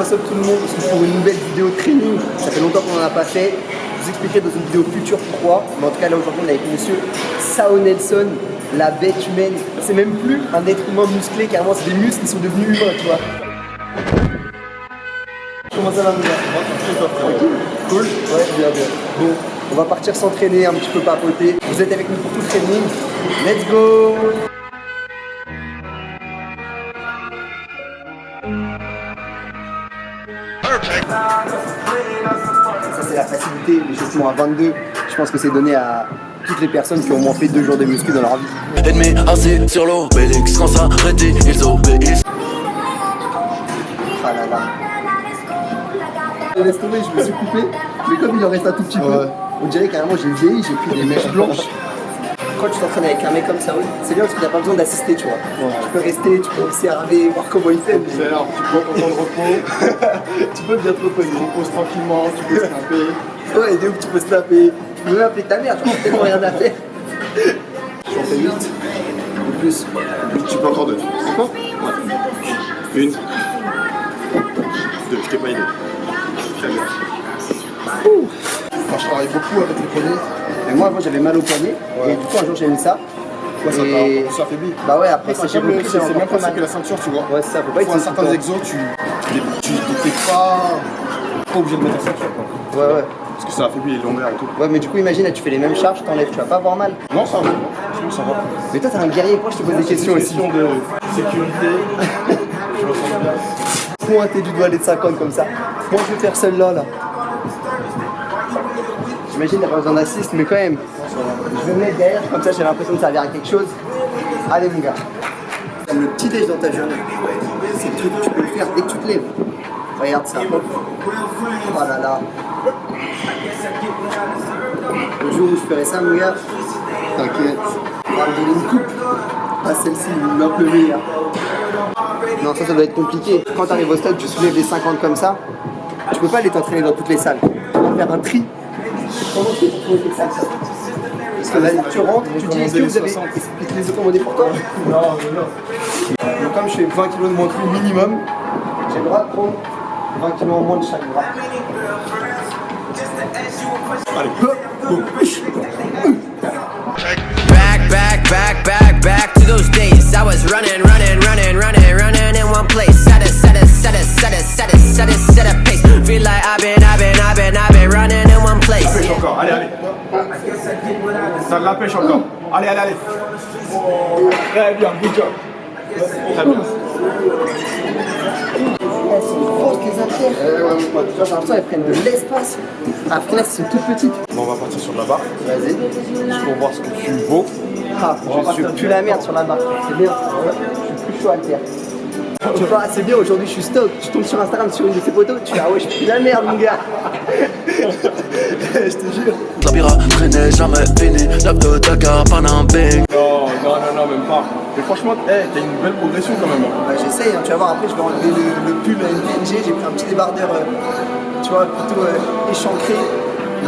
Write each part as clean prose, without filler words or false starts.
What's up tout le monde, on se retrouve pour une nouvelle vidéo training. Ça fait longtemps qu'on n'en a pas fait. Je vous expliquerai dans une vidéo future pourquoi. Mais en tout cas là aujourd'hui on est avec monsieur Sao Nelson, la bête humaine. C'est même plus un être humain musclé, carrément c'est des muscles qui sont devenus humains, tu vois. Comment ça va mon gars? Tranquille? Cool? Ouais, bien. Bon, on va partir s'entraîner, un petit peu papoter. Vous êtes avec nous pour tout le training. Let's go! Ça c'est la facilité, les chaussons à 22. Je pense que c'est donné à toutes les personnes qui ont au moins fait 2 jours de muscu dans leur vie. Ennemi assis sur l'obélix, quand ça arrêté, ils obéissent. Ah là là. Laisse tomber, je me suis coupé, mais comme il en reste un tout petit peu, on dirait carrément j'ai vieilli, j'ai pris des mèches blanches. Quand tu t'entraînes avec un mec comme ça, c'est bien parce que t'as pas besoin d'assister, tu vois. Tu peux rester, tu peux observer, voir comment il fait. C'est alors, tu peux prendre le repos, tu peux bien te reposer. tu reposes tranquillement, tu peux snapper. Ouais, de ouf, tu peux snapper. Tu peux même appeler ta mère, tu vois, tellement rien à faire. J'en fais 8 ou plus. Tu peux encore 2. C'est quoi? Une. 2, je t'ai pas aidé. Très bien. Moi je travaille beaucoup avec les poignets. Et moi avant j'avais mal au poignet, et du coup un jour j'ai mis ça. Ouais, ça t'a beaucoup affaibli. Bah ouais, après quand j'ai repris, C'est même pas que la ceinture, tu vois. Ouais, c'est ça, faut pas Pour certains exos, tu t'es pas obligé de mettre la ceinture, quoi. Ouais. Parce que ça affaiblit les lombaires et tout. Ouais, mais du coup, imagine, là tu fais les mêmes charges, t'enlèves, tu vas pas avoir mal. Non, ça va. Ça va. Mais toi, t'es un guerrier, moi je te pose des questions aussi. Question de sécurité. Je me sens bien. Pointer du doigt les 50 comme ça. Moi je vais faire celle-là, là. J'imagine t'as pas besoin d'assist, mais quand même. Je vais me mettre derrière, comme ça j'ai l'impression de servir à quelque chose. Allez mon gars. Le petit déj dans ta journée. C'est le truc que tu peux le faire dès que tu te lèves. Regarde ça. Oh là là. Le jour où je ferai ça, mon gars, t'inquiète. On va me donner une coupe. Pas celle-ci, une un peu meilleure. Non, ça doit être compliqué. Quand tu arrives au stade, tu soulèves les 50 comme ça. Tu peux pas aller t'entraîner dans toutes les salles. Tu vas faire un tri. Comment tu fais pour trouver les salles? Parce que là, tu rentres, tu dis est-ce que vous avez. Ils te les ont commandés pour toi? Non, mais non. Donc, comme je fais 20 kg de moins que lui minimum, j'ai le droit de prendre 20 kg en moins de chaque bras. Allez, Back to those days. I was running in one place. Set a pace. Feel like I've been running in one place. la pêche encore, allez. Ça de la pêche encore. Allez. Très bien, good job. Très bien. Elles sont grosses les haltères. J'ai l'impression qu'elles prennent de l'espace. Alors que là, elles sont toutes petites. Bon, on va partir sur la barre. Vas-y. Juste pour voir ce que tu vaux. Ah, je suis plus la merde sur la barre. C'est bien. Je suis plus chaud haltère. Tu vois, c'est bien, aujourd'hui je suis stock. Tu tombes sur Instagram sur une de ces photos, tu fais ah ouais, je suis plus la merde, mon gars. Je te jure. La piraterie n'est jamais finie. 9 de Dakar, Panambing. Non, même pas. Mais franchement, t'as une belle progression quand même. Bah, j'essaye, hein, tu vas voir, après je vais enlever le pull NG, j'ai pris un petit débardeur, tu vois, plutôt échancré.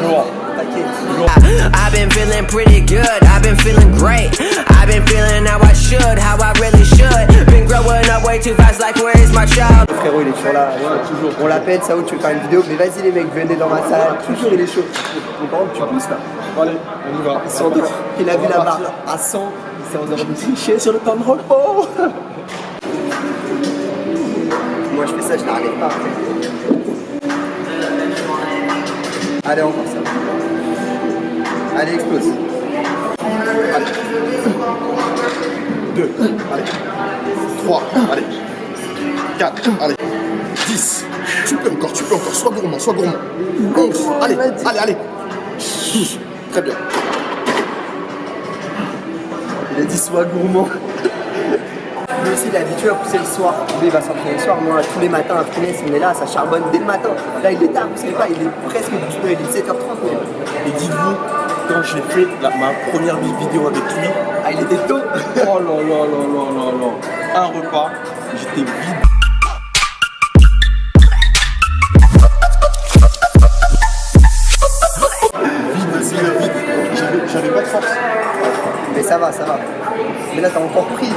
Lourd. I've been feeling pretty good, I've been feeling great. I've been feeling how I should, how I really should. Been growing up way too fast, like where is my child? Le frérot il est toujours là, toujours. On l'appelle, Sao, tu veux faire une vidéo, mais vas-y les mecs, venez dans ma salle, toujours il est chaud. Donc par contre tu pousses là. Allez, on y va. Il s'endort, il a vu la barre à 100, il s'est endormi. Tricher sur le temps de repos. Moi je fais ça, je n'arrive pas. Allez, encore ça. Allez, explose. Allez. 2, allez. 3, allez. 4, allez. 10. Tu peux encore. Sois gourmand. 11, allez. 12, très bien. Il a dit sois gourmand. Lui aussi il est habitué à pousser le soir. Lui il va s'entraîner le soir. Moi tous les matins à Funès on est là, ça charbonne dès le matin. Là il est tard, vous savez pas, il est presque il est 17h30 même. Et dites-vous, quand j'ai fait ma première vidéo avec lui, Ah il était tôt. oh là, un repas, j'étais vide. J'avais pas de force. Mais ça va. Mais là t'as encore pris.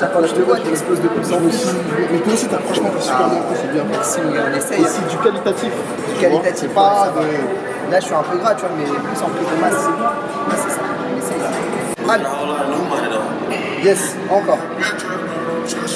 chaque fois que je te vois, tu exploses de plus en plus. Mais toi aussi, franchement, t'as super bien fait, c'est bien. Merci, mon gars, on essaye. Et c'est du qualitatif. Du qualitatif, c'est pas de... Là, je suis un peu gras, tu vois, mais plus en prise de masse, c'est bon. Ouais, c'est ça, on essaye. Allez. Yes, encore.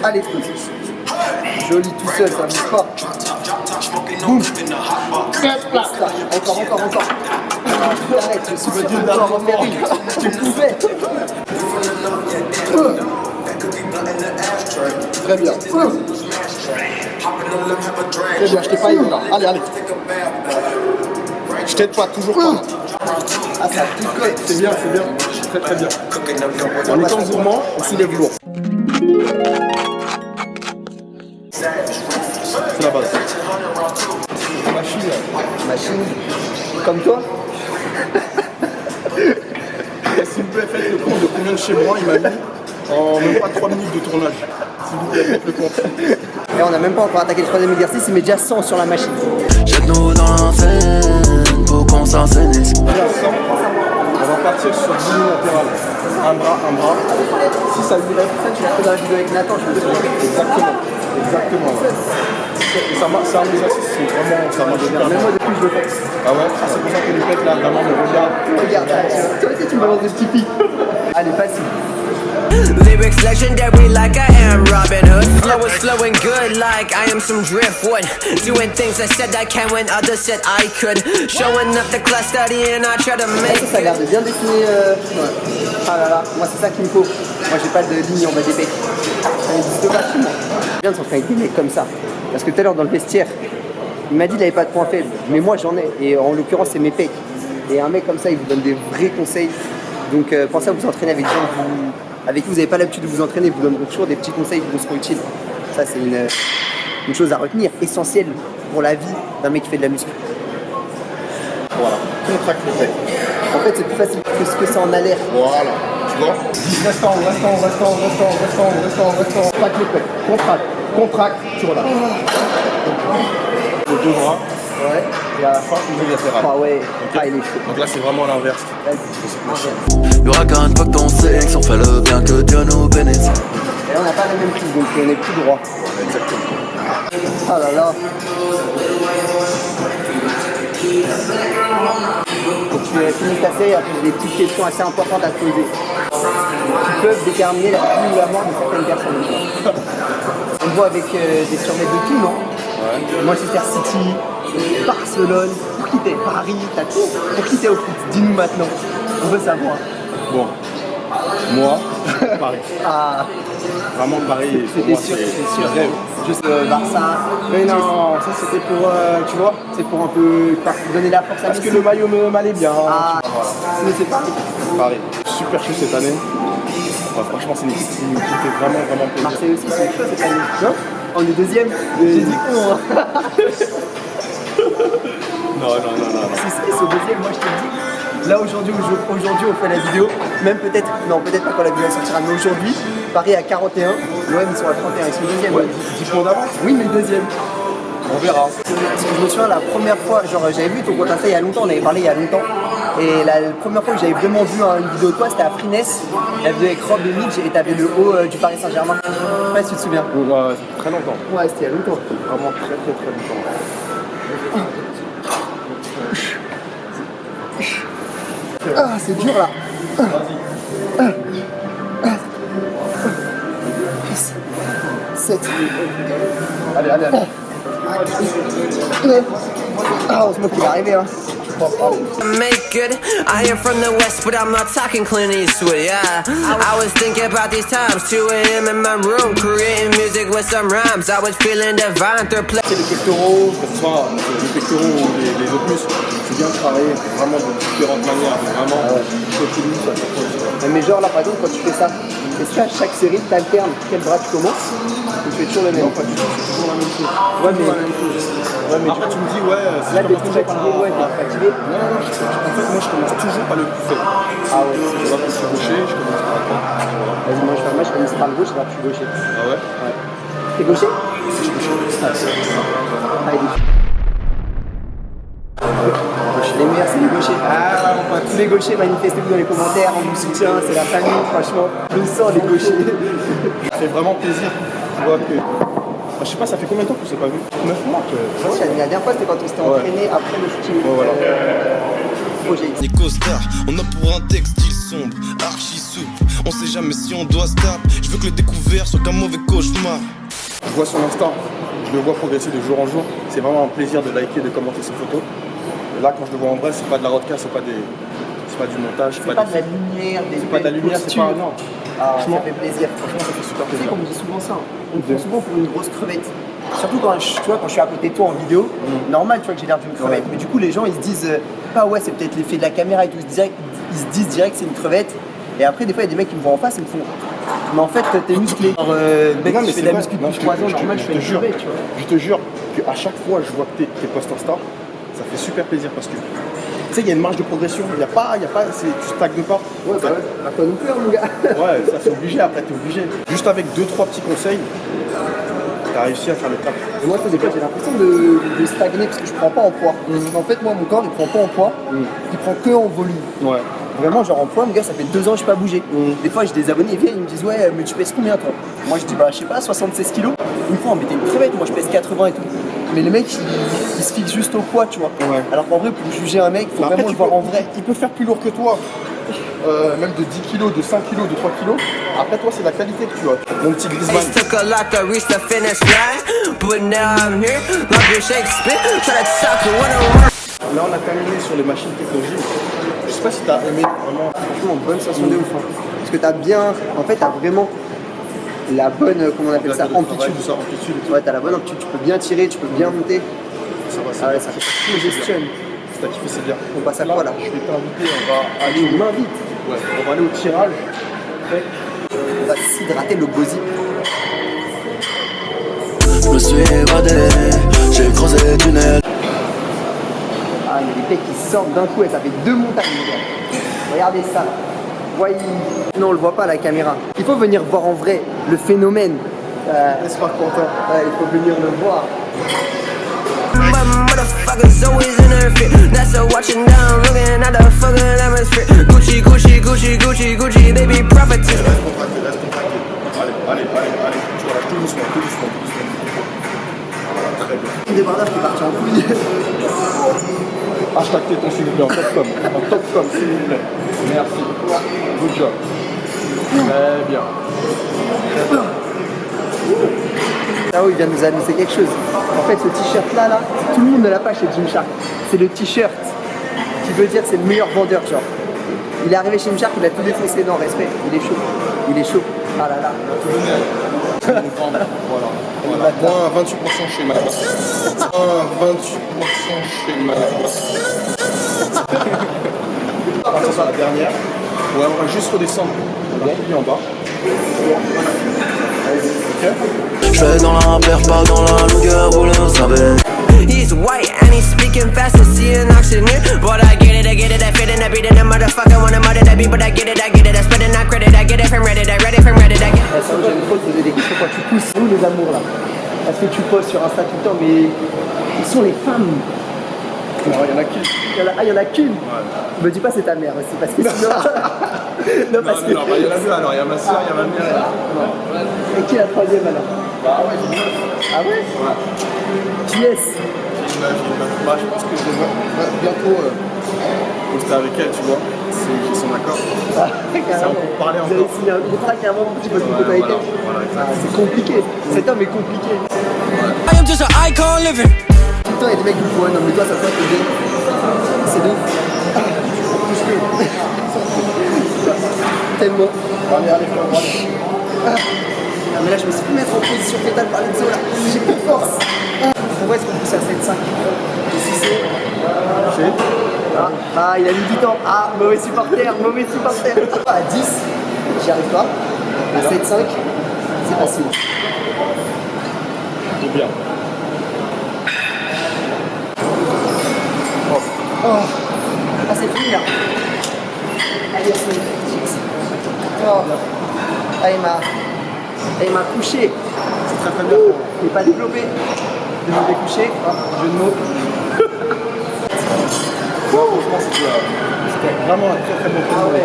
Allez, truc. Joli tout seul, ça bouge pas. Boum. Encore. Arrête, je suis encore en faire une. Tu pouvais. Très bien. Très bien, je t'ai pas aidé là. Allez. Je t'aide pas, toujours pas. Ah, ça picote. C'est bien. Très bien. En étant gourmand, on soulève lourd. C'est la base. Machine. Comme toi. S'il vous plaît, faites le compte de combien de chevrons il m'a mis en même pas 3 minutes de tournage. S'il vous plaît, faites le compte. Et on n'a même pas encore attaqué le troisième exercice, il met déjà 100 sur la machine. Jette-nous dans l'enseigne pour qu'on s'enseigner. On va partir sur 10 latérales. Un bras. 6 à 8 reps. Ça, tu l'as fait dans la vidéo avec Nathan, je me souviens. Exactement. Ouais. Et ça marche, c'est un des exercices, vraiment, ça marche super Même bien. moi, depuis, je le fais. Ah ouais, c'est pour ça que les pètes là, vraiment, me regardent. Regarde, toi aussi, tu me balances des petits pics. Allez, facile. Lyrics legendary like I am Robin Hood. Flow is flowing good like I am some driftwood. Doing things I said I can when others said I could. Showing up the class study and I try to make Ça a l'air de bien dessiner. Ouais. Ah là là, moi c'est ça qu'il me faut. Moi j'ai pas de ligne en bas des pecs. Ça n'existe pas chez moi. C'est bien de s'entraîner avec des mecs comme ça. Parce que tout à l'heure dans le vestiaire, il m'a dit qu'il n'avait pas de point faible. Mais moi j'en ai. Et en l'occurrence c'est mes pecs. Et un mec comme ça il vous donne des vrais conseils. Donc pensez à vous entraîner avec des gens avec qui vous n'avez pas l'habitude de vous entraîner. Vous donneront toujours des petits conseils qui vous seront utiles. Ça c'est une chose à retenir, essentielle pour la vie d'un mec qui fait de la muscu. Voilà, contracte les pecs. En fait c'est plus facile que ce que ça en a l'air. Voilà, tu vois. Reste en haut. Contracte les pecs. Contracte, tu relâches. Les deux bras. Ouais. Et à la fin, une latérale. Ah ouais, Ok. ah il est chaud. Donc là, c'est vraiment l'inverse. Vas-y. Y'aura qu'un pas que ton sexe, on fait le bien que Dieu nous bénisse. Et là on n'a pas la même prise donc on est plus droit. Exactement. Ah là là. Faut que tu finisses ta série, après j'ai des petites questions assez importantes à te poser. Qui peuvent déterminer la vie ou la mort de certaines personnes. On le voit avec des survêtements de tout, non? Ouais. Manchester City, Barcelone, pour qui t'es? Paris, t'as tout. Pour qui t'es au foot? Dis-nous maintenant. On veut savoir. Bon, moi, Paris. Ah, Vraiment, Paris, pour c'était moi, sûr, c'est c'était sûr. rêve. Juste Barça. Mais non, ça c'était pour, tu vois, C'est pour un peu donner la force à parce que Messi. le maillot m'allait bien. Ah, tu vois, voilà. mais c'est Paris. Paris, super chaud cette année. Ouais, franchement, c'est une équipe qui me fait vraiment plaisir. Marseille aussi, c'est chaud cette année. Non? On est deuxième. J'ai dit on. Non. C'est au deuxième, moi je te le dis. Là aujourd'hui on fait la vidéo, même peut-être pas quand la vidéo sortira, mais aujourd'hui, Paris à 41, l'OM ils sont à 31, ils sont deuxième. Ouais, 10 points d'avance. Oui mais deuxième. On verra. Parce que je me souviens la première fois, genre j'avais vu ton compte Insta il y a longtemps, on avait parlé il y a longtemps. Et la première fois que j'avais vraiment vu une vidéo de toi, c'était à Frines, la vidéo avec Rob et Mitch, et t'avais le haut du Paris Saint-Germain. Je sais pas si tu te souviens. Ouais, ça fait très longtemps. Ouais, c'était il y a longtemps. Vraiment très longtemps. Ah, c'est dur là. 7. Allez. 9. Ah, heureusement qu'il est arrivé hein. Make good. I am from the west, but I'm not talking Clint Eastwood. Yeah, I was thinking about these times, 2 a.m. in my room, creating music with some rhymes. I was feeling divine through play. C'est les pectoraux, que ce soit les pectoraux ou les autres muscles, c'est bien de travailler vraiment de différentes manières, vraiment continue à chaque fois. Mais genre là par exemple quand tu fais ça, est-ce qu'à chaque série tu alternes quel bras tu commences ou tu fais toujours le même? Non, pas du tout, c'est toujours la même chose. Ouais, mais Après tu me dis ouais, là t'es plus fatigué, ouais, t'es fatigué. Non, en fait moi je commence toujours par le plus faible. Ah ouais, Tu vois, quand je suis gaucher, je commence par la droite. Voilà. vas-y, moi je commence par le gauche, là je suis gaucher. Ah ouais? T'es gaucher? Ah, il est les meilleurs c'est les gauchers. Tous les gauchers, manifestez-vous dans les commentaires, on vous soutient, c'est la famille, franchement. On sort les gauchers. Ça fait vraiment plaisir. Tu vois que. Je sais pas, ça fait combien de temps qu'on s'est pas vu? 9 mois. La dernière fois, c'était quand on s'était entraîné après le shooting. Voilà. Projet X. Des costards, on a pour un textile sombre, archi souple. On sait jamais si on doit se taper. Je veux que le découvert soit qu'un mauvais cauchemar. Je vois son Insta, je le vois progresser de jour en jour. C'est vraiment un plaisir de liker, de commenter ses photos. Et là, quand je le vois en vrai, c'est pas de la rodka, c'est pas du montage, C'est pas de la lumière, c'est pas de la lumière, c'est pas. Non. Ah, ça fait plaisir, franchement ça fait super plaisir. Comme on dit souvent ça, on me prend souvent pour une grosse crevette. Surtout quand je suis à côté de toi en vidéo, normal tu vois que j'ai l'air d'une crevette. Mais du coup les gens ils se disent pas ouais c'est peut-être l'effet de la caméra et tout, ils se disent direct c'est une crevette. Et après des fois il y a des mecs qui me voient en face et me font mais en fait t'es musclé. Genre mec tu fais de la muscu depuis 3 ans, normal je fais une crevette tu vois. Je te jure qu'à chaque fois je vois que tes posts Insta, ça fait super plaisir parce que tu sais, il y a une marge de progression, il n'y a pas, tu stagnes pas. Ouais, bah, toi non plus, hein, mon gars. Ouais, ça c'est obligé, après t'es obligé. Juste avec 2-3 petits conseils, t'as réussi à faire le taf. Et moi, des fois, j'ai l'impression de stagner parce que je prends pas en poids. En fait, moi, mon corps, il prend pas en poids, il prend que en volume. Ouais. Vraiment, genre en poids, mon gars, ça fait 2 ans que je n'ai pas bougé. Des fois, j'ai des abonnés, ils viennent, ils me disent ouais, mais tu pèses combien toi? Moi, je dis bah, je sais pas, 76 kilos. Une fois, on mettait une crevette, moi, je pèse 80 et tout. Mais les mecs, ils se fixent juste au poids, tu vois. Ouais. Alors qu'en vrai, pour juger un mec, il faut vraiment le voir en vrai. Il peut faire plus lourd que toi, même de 10 kilos, de 5 kilos, de 3 kilos. Après, toi, c'est la qualité que tu as. Mon petit Griezmann. It took a lot to reach the finish line, but now I'm here, like your Shakespeare, try to talk to what I'm Là, on a terminé sur les machines technologiques. Je sais pas si t'as aimé vraiment. Franchement, bonne sensation de ouf. Hein. Parce que t'as bien. En fait, t'as vraiment la bonne. Comment on appelle ça? Amplitude. Ouais, t'as la bonne amplitude. Tu peux bien tirer, tu peux bien monter. Ça va, ah ouais, ça fait congestion. Si t'as kiffé, c'est bien. On passe à quoi là? Je vais t'inviter, on va aller au main vite. Ouais, on va aller au tirage. On va s'hydrater le gosier. Je me suis évadé, j'ai creusé le tunnel. Ah, il y a des pecs qui sortent d'un coup et ça fait 2 montagnes, les gars. Regardez ça. Voyez. Non, on le voit pas à la caméra. Il faut venir voir en vrai le phénomène. N'est-ce pas content? Ouais, il faut venir le voir. My motherfuckers always in their fit. That's a watching down, looking at the fucking atmosphere. Gucci, Gucci, Gucci, Gucci, Gucci, baby prophetess. Reste contracté. Allez. Tu relâches tout doucement. Voilà, très bien. Des bardeurs qui partent en couille. Hashtag téton s'il vous plaît, en top com s'il vous plaît. Merci. Good job. Très bien. Là-haut, il vient de nous annoncer quelque chose. En fait, ce t-shirt là, tout le monde ne l'a pas chez Gymshark. C'est le t-shirt qui veut dire c'est le meilleur vendeur, genre. Il est arrivé chez Gymshark, il a tout défoncé. Non, respect, il est chaud. Ah là là. Voilà. Moins 28% chez Max. Moins 28% chez Max. Ça sera la dernière. Ouais, on va juste redescendre. On va en bas. Ok. Je vais dans la paire, pas dans la longueur, vous le savez. He's white and he's speaking fast to see an auctioneer. But I get it, I fit in, I beat in the motherfucker. Wanna mother that beat, but I get it, I spread it, not credit, I get it from Reddit, I read it from Reddit, I get it. Ça, j'aime trop te poser des questions quand tu pousses. Nous, les amours là. Parce que tu poses sur Insta tout le temps, mais ils sont les femmes. Non, il y en a qu'une. Il y en a qu'une. Me dis pas c'est ta mère aussi, parce que sinon. non, parce que. Non, il y en a deux alors, il y a ma soeur, il y a ma mère. Et qui est la troisième alors? Bah ouais, j'ai une meuf. Ah ouais? Ouais. Qui est-ce? J'ai une meuf. Bah, je pense que je vais bientôt poster avec elle, tu vois. J'ai son accord. Ah, Ça, on peut parler vous avez encore. signé un contrat carrément pour que tu fasses une photo avec elle? Voilà, C'est compliqué. Cet homme est compliqué. I am just an icon living. Tout le temps, il y a des mecs qui disent ouais, non, mais toi, ça te fait bien. C'est de ouf. Tellement. Allez, frère, Ah, mais là, je me suis fait mettre en position fétale par l'exo là. J'ai plus de force. Pourquoi est-ce qu'on pousse à 7,5? Et si c'est. Ah, il a mis du temps. Ah, mauvais supporter. À 10, j'y arrive pas. À 7,5, c'est facile. C'est bien. Oh. Ah, c'est fini là. Allez, c'est. Oh. Ah, il m'a couché. C'est très très bien. Il n'est pas développé. De me découcher. Jeu de mots. franchement, c'était vraiment un très très bon Ah ouais.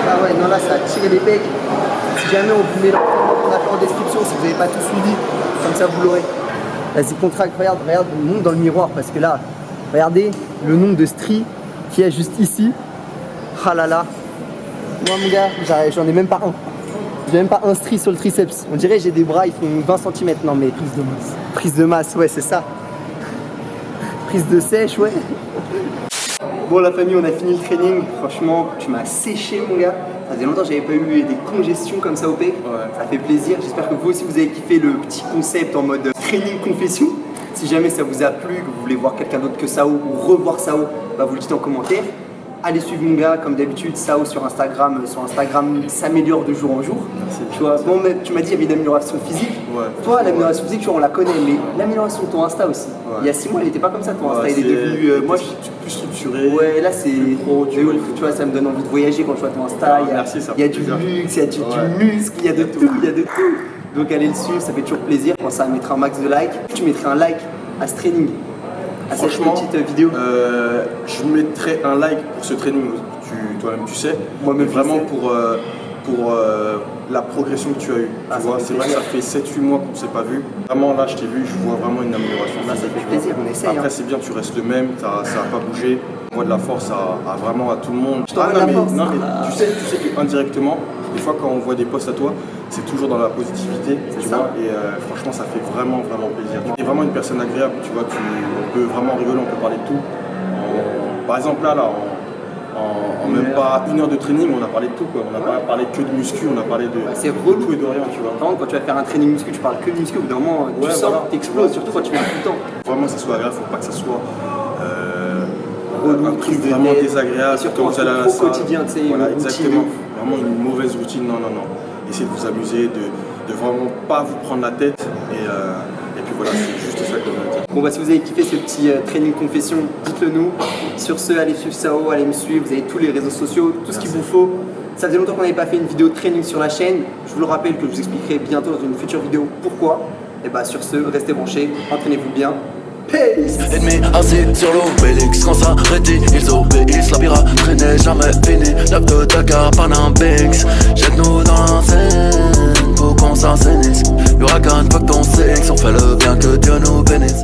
Ah ouais, non là ça a tiré les pecs. Si jamais on vous met l'entraînement qu'on a fait en description, si vous n'avez pas tout suivi, comme ça vous l'aurez. Vas-y contracte, regarde, monte dans le miroir parce que là, regardez le nombre de stries qu'il y a juste ici. Ah là là. Moi mon gars, j'en ai même pas un. J'ai même pas un strie sur le triceps. On dirait que j'ai des bras, ils font 20 cm. Non mais prise de masse. Prise de masse, ouais c'est ça. Prise de sèche, ouais. Bon la famille, on a fini le training. Franchement, tu m'as séché mon gars. Ça faisait longtemps que j'avais pas eu des congestions comme ça au pec. Ouais. Ça fait plaisir. J'espère que vous aussi vous avez kiffé le petit concept en mode training confession. Si jamais ça vous a plu, que vous voulez voir quelqu'un d'autre que Sao ou revoir Sao, bah vous le dites en commentaire. Allez suivre mon gars, comme d'habitude, Sao sur Instagram. Sur Instagram, s'améliore de jour en jour. Tu vois, bon, tu m'as dit qu'il y avait une amélioration physique. Ouais. Toi, l'amélioration physique, tu vois, on la connaît, mais l'amélioration de ton Insta aussi. Ouais. Il y a 6 mois, elle n'était pas comme ça, ton Insta. Il est devenu. Moi, je suis plus structuré. Ouais, là, c'est. Tu vois, ça me donne envie de voyager quand je vois ton Insta. Il y a du luxe, il y a du muscle, il y a de tout, il y a de tout. Donc, allez le suivre, ça fait toujours plaisir. Pense à mettre un max de likes. Tu mettrais un like à ce training. Franchement, cette petite vidéo. Je mettrais un like pour ce training, toi-même tu sais. Moi-même vraiment pour la progression que tu as eue. Tu vois, c'est vrai que ça fait 7-8 mois qu'on ne s'est pas vu. Vraiment là, je t'ai vu, je vois vraiment une amélioration. Là, ça fait plaisir, on essaye. Après, c'est bien, tu restes le même, ça n'a pas bougé. Moi, de la force à vraiment à tout le monde. Je t'envoie de la force. Non, mais tu sais qu'indirectement, des fois quand on voit des posts à toi, c'est toujours dans la positivité, tu vois, et franchement ça fait vraiment plaisir. Tu es vraiment une personne agréable, tu vois, on peut vraiment rigoler, on peut parler de tout. Par exemple là, en même pas 1 heure de training, on a parlé de tout quoi. On n'a pas parlé que de muscu, on a parlé de tout et de rien, tu vois. Quand tu vas faire un training muscu, tu parles que de muscu, au bout d'un moment tu sors, t'exploses, surtout quand tu viens tout le temps. Vraiment ça soit agréable, faut pas que ça soit un truc vraiment désagréable, surtout quand au quotidien, tu sais, voilà, exactement. Vraiment une mauvaise routine, non. Essayez de vous amuser, de vraiment pas vous prendre la tête et puis voilà, c'est juste ça que je veux dire. Bon bah si vous avez kiffé ce petit training confession, dites-le nous. Sur ce, allez suivre Sao, allez me suivre, vous avez tous les réseaux sociaux, tout ce qu'il vous faut. Ça faisait longtemps qu'on n'avait pas fait une vidéo de training sur la chaîne. Je vous le rappelle que je vous expliquerai bientôt dans une future vidéo pourquoi. Et bah sur ce, restez branchés, entraînez-vous bien. Peace. Ennemi assis sur l'obélix, quand ça rédit, ils obéissent. La piraterie n'est jamais finie. 9 de Dakar, Panam Binks. Jette-nous dans la scène pour qu'on s'assainisse. Huracan, fuck ton sexe, on fait le bien que Dieu nous bénisse.